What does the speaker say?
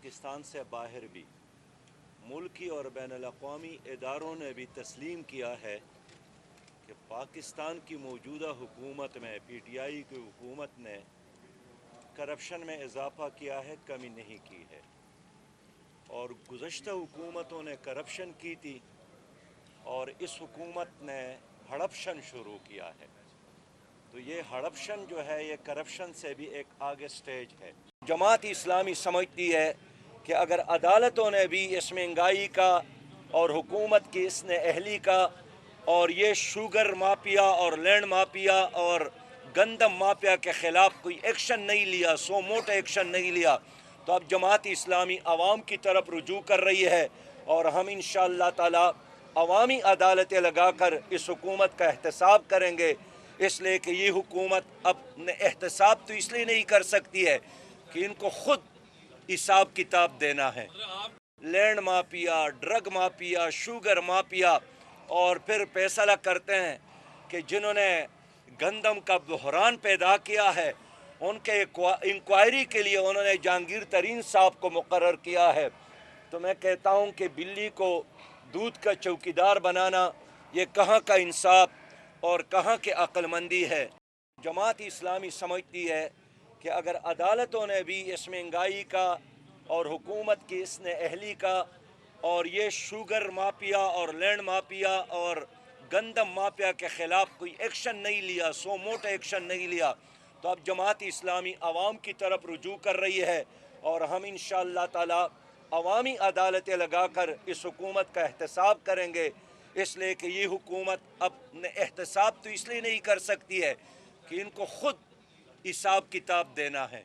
پاکستان سے باہر بھی ملکی اور بین الاقوامی اداروں نے بھی تسلیم کیا ہے کہ پاکستان کی موجودہ حکومت میں پی ٹی آئی کی حکومت نے کرپشن میں اضافہ کیا ہے، کمی نہیں کی ہے۔ اور گزشتہ حکومتوں نے کرپشن کی تھی اور اس حکومت نے ہڑپشن شروع کیا ہے، تو یہ ہڑپشن جو ہے یہ کرپشن سے بھی ایک آگے سٹیج ہے۔ جماعت اسلامی سمجھتی ہے کہ اگر عدالتوں نے بھی اس مہنگائی کا اور حکومت کی اس نے اہلی کا اور یہ شوگر مافیا اور لینڈ مافیا اور گندم مافیا کے خلاف کوئی ایکشن نہیں لیا، سو موٹا ایکشن نہیں لیا، تو اب جماعت اسلامی عوام کی طرف رجوع کر رہی ہے اور ہم انشاءاللہ تعالی عوامی عدالتیں لگا کر اس حکومت کا احتساب کریں گے، اس لیے کہ یہ حکومت اپنے احتساب تو اس لیے نہیں کر سکتی ہے کہ ان کو خود حساب کتاب دینا ہے۔ Land mafia, drug mafia, sugar mafia, اور پھر فیصلہ کرتے ہیں کہ جنہوں نے گندم کا بحران پیدا کیا ہے ان کے انکوائری کے لیے انہوں نے جہانگیر ترین صاحب کو مقرر کیا ہے۔ تو میں کہتا ہوں کہ بلی کو دودھ کا چوکیدار بنانا یہ کہاں کا انصاف اور کہاں کی عقل مندی ہے۔ جماعت اسلامی سمجھتی ہے کہ اگر عدالتوں نے بھی اس مہنگائی کا اور حکومت کی اس نے اہلی کا اور یہ شوگر مافیا اور لینڈ مافیا اور گندم مافیا کے خلاف کوئی ایکشن نہیں لیا، سو موٹا ایکشن نہیں لیا، تو اب جماعت اسلامی عوام کی طرف رجوع کر رہی ہے اور ہم انشاءاللہ تعالی عوامی عدالتیں لگا کر اس حکومت کا احتساب کریں گے، اس لیے کہ یہ حکومت اپنے احتساب تو اس لیے نہیں کر سکتی ہے کہ ان کو خود حساب کتاب دینا ہے۔